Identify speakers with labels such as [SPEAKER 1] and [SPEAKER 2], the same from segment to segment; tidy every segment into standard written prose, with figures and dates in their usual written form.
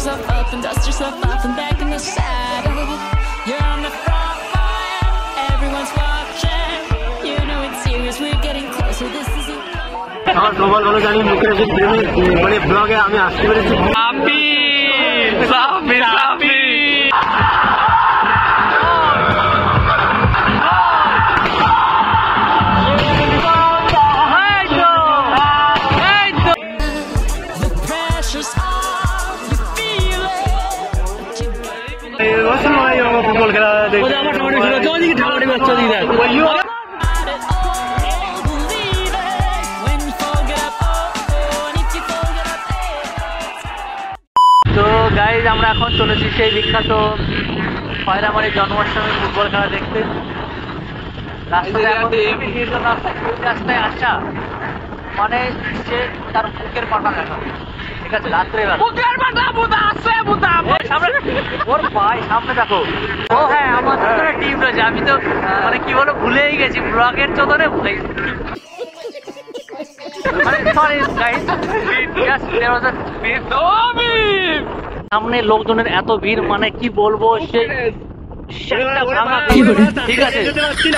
[SPEAKER 1] yourself up and dust yourself off and back in the saddle. You're on the front line, everyone's watching. You know it's serious, we're getting closer. This is it.
[SPEAKER 2] আমার সবার ভালো জানি মুখের প্রেমী মানে ব্লগে আমি আসতে পেরেছি। ফুটবল খেলা তো গাইজ আমরা এখন চলেছি সেই বিখ্যাত খয়রামারি জন্মাষ্টমী ফুটবল খেলা দেখতে। রাস্তায় আসা মানে সে তার বুকের পাটা দেখা, ঠিক আছে? রাত্রেবেলা ওর ভাই সামনে দেখো। ও হ্যাঁ, আমাদের টিম রয়েছে। আমি তো মানে কি বলো ভুলেই গেছি ব্লগের চোদনে ভুলে গেছি। সামনে লোকজনের এত ভিড় মানে কি বলবো, সে ঠিক আছে।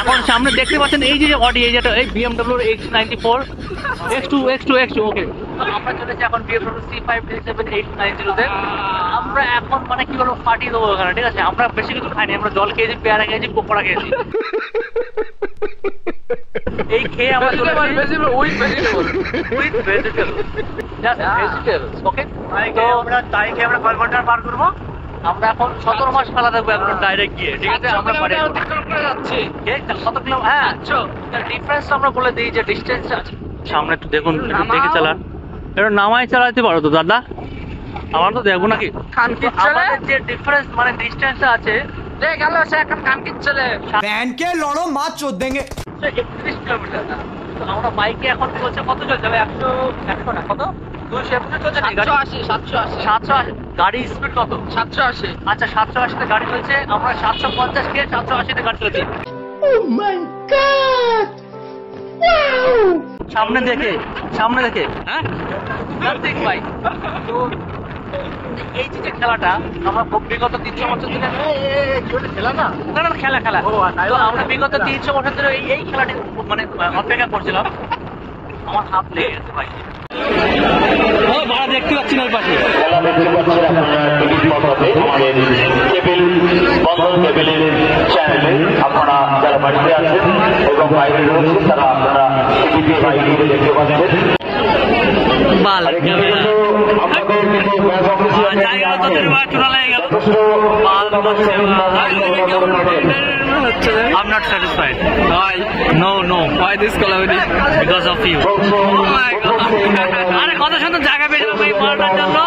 [SPEAKER 2] এখন সামনে দেখতে পাচ্ছেন এই যে অডি, এই যেটা এই BMW X94 X2 ওকে। আমরা চলেছি এখন BMW C5-7-890 তে। আমরা এখন মানে কি বলবো পার্টি দেবো ওখানে, ঠিক আছে? আমরা বেশি কিছু খাইনি, আমরা জল খেয়েছি, পেয়ারা খেয়েছি, পকোড়া খেয়েছি। এই খেয়ে আমরা ওকে। তো আমরা তাই খেয়ে আমরা কয় ঘন্টা পার করবো? আমরা এখন 17 মাস খেলা দেখবো এখন ডাইরেক্ট গিয়ে, ঠিক আছে? আমরা যাচ্ছি কত কিলো, হ্যাঁ ডিফারেন্স আমরা বলে দিই যে ডিস্টেন্স আছে। সামনে একটু দেখুন, দেখে চালান। এটা নামাই চালাতে পারো তো দাদা? আমার তো দেখবো নাকি আমাদের যে ডিফারেন্স মানে ডিস্টেন্স আছে গেল সে এখন কানকির চলে
[SPEAKER 3] ব্যানকে লড়ো মাছ চোদ দেঙ্গে
[SPEAKER 1] 31 কিলোমিটার। আমরা বাইকে এখন চলছে কত চলছে? 100 না কত 200 চলছে, 780 গাড়ি স্পিড কত? 780। আচ্ছা 780 তে গাড়ি চলছে, আমরা 750 কে 780 তে গাড়ি চলছে। ও মাই গড, সামনে দেখে হ্যাঁ দেখ ভাই। তো এই যে খেলাটা আমরা বিগত 300 বছর ধরে খেলা না খেলা তো আমরা বিগত 300 বছর ধরে এই খেলাটি মানে অপেক্ষা করছিলাম। আমার হাত লেগে গেছে ভাই, ভাড়া দেখতে পাচ্ছি না। ওই পাশে
[SPEAKER 4] আপনারা যারা বাড়িতে আছেন এবং বাইরে রয়েছেন তারা আপনারা দেখতে পাচ্ছেন।
[SPEAKER 1] I'm not satisfied. Why? No. Why this calamity? Because of you. Oh my God. আরে কত সুন্দর জায়গা পেয়ে যাবো এই মারাটার জন্য।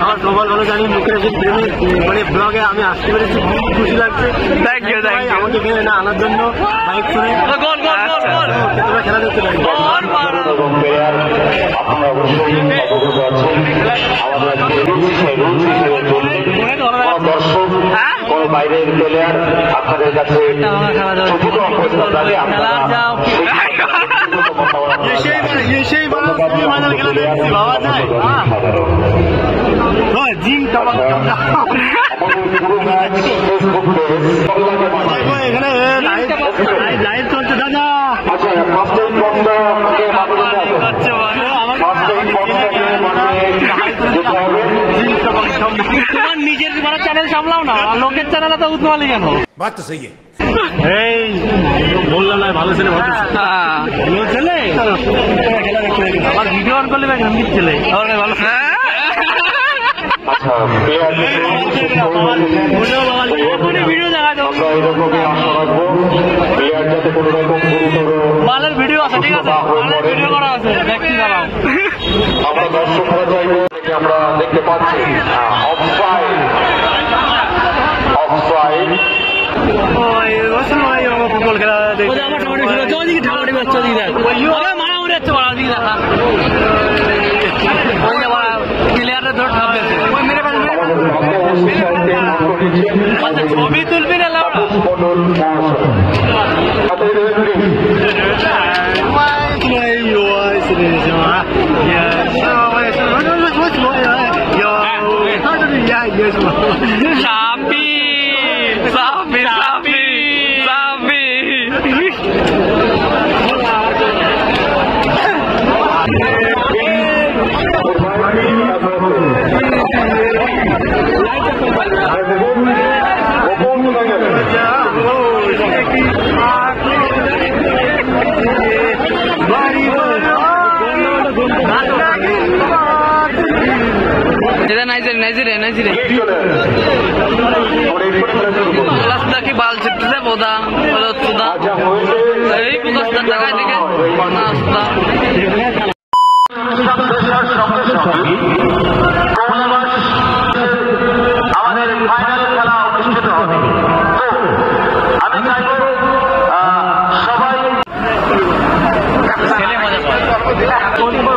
[SPEAKER 2] আমার সবার ভালো জানি মুখের প্রেমী মানে ব্লগে আমি আসতে পেরেছি, খুশি লাগছে। থ্যাংক ইউ আমাকে এখানে না আনার জন্য। বাইক শুনে তোমরা খেলা দেখতে পারি।
[SPEAKER 4] কোন বাইরের প্লেয়ার আপনাদের কাছে
[SPEAKER 2] জিম এখানে লাইভ চলছে দাদা। তোমার নিজের চ্যানেল সামলাও না, লোকের চ্যানেল তো উঠমালি কেন? বাত তো সেই এই বললাম না ভালো ছেলে, ভালো ছেলে আমার ভিডিও অন করলে গাম্ভীর ছেলে ভালো। ভিডিও দেখা যাও, মালের ভিডিও আছে, ঠিক আছে? মালের ভিডিও করা আছে, ব্যক্তি দাঁড়াও।
[SPEAKER 4] আমরা দর্শকরা চাইব আমরা দেখতে পাচ্ছি
[SPEAKER 2] ফুটবল খেলা প্লেয়াররা ধর ছবি তুলবি না সাফি সাফি সাফি কি বাল ছিটতেছে বোধা এই প্রকাশটা জায়গায় দিকে নাস্তা
[SPEAKER 4] আমাদের ফাইনাল খেলা অনুষ্ঠিত হবে। তো আমি চাইব সবাই
[SPEAKER 1] ছেলে মজা পায়।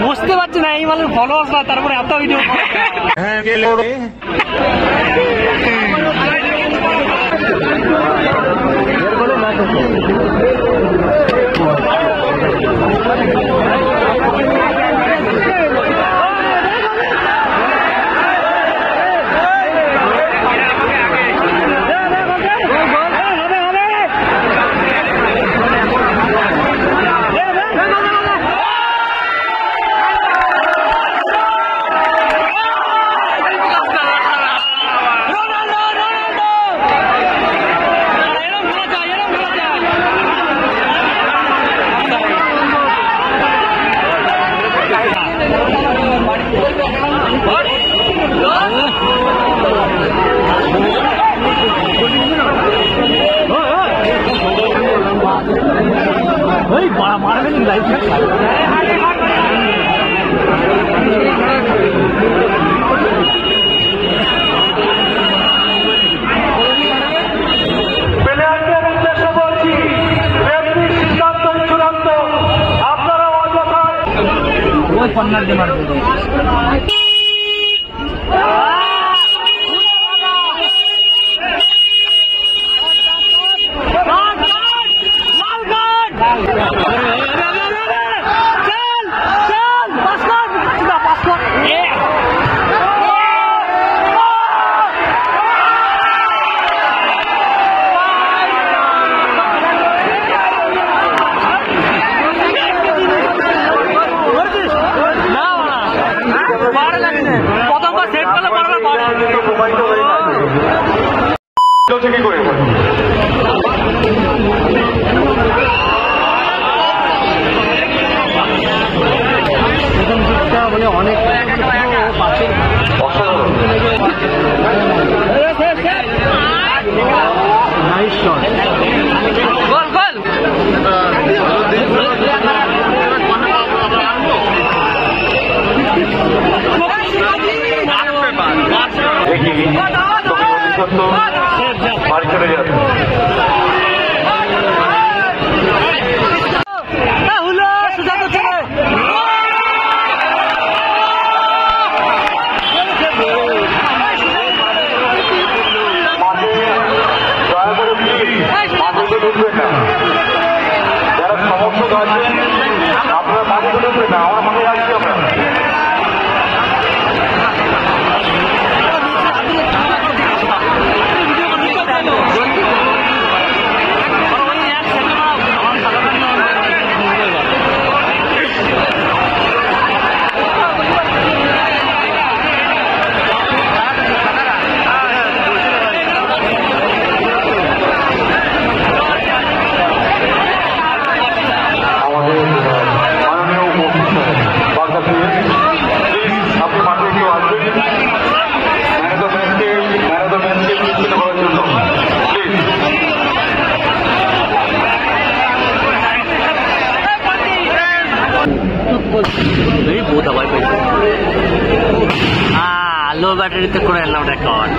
[SPEAKER 1] বুঝতে পারছি না এই মানুষ ফলোয়ার্স না তারপরে এত ভিডিও কন্যার দিয়ে মারবে
[SPEAKER 4] কি করে
[SPEAKER 1] বলে অনেক নাইস শট গোল গোল
[SPEAKER 4] বাড়ি চলে যাবে যারা সমর্থক আছেন আপনারা মাঝে ঢুকবেন না, আমার মাঝে আসছি আমরা
[SPEAKER 2] লো ব্যাটারিতে করে নিলাম রেকর্ড।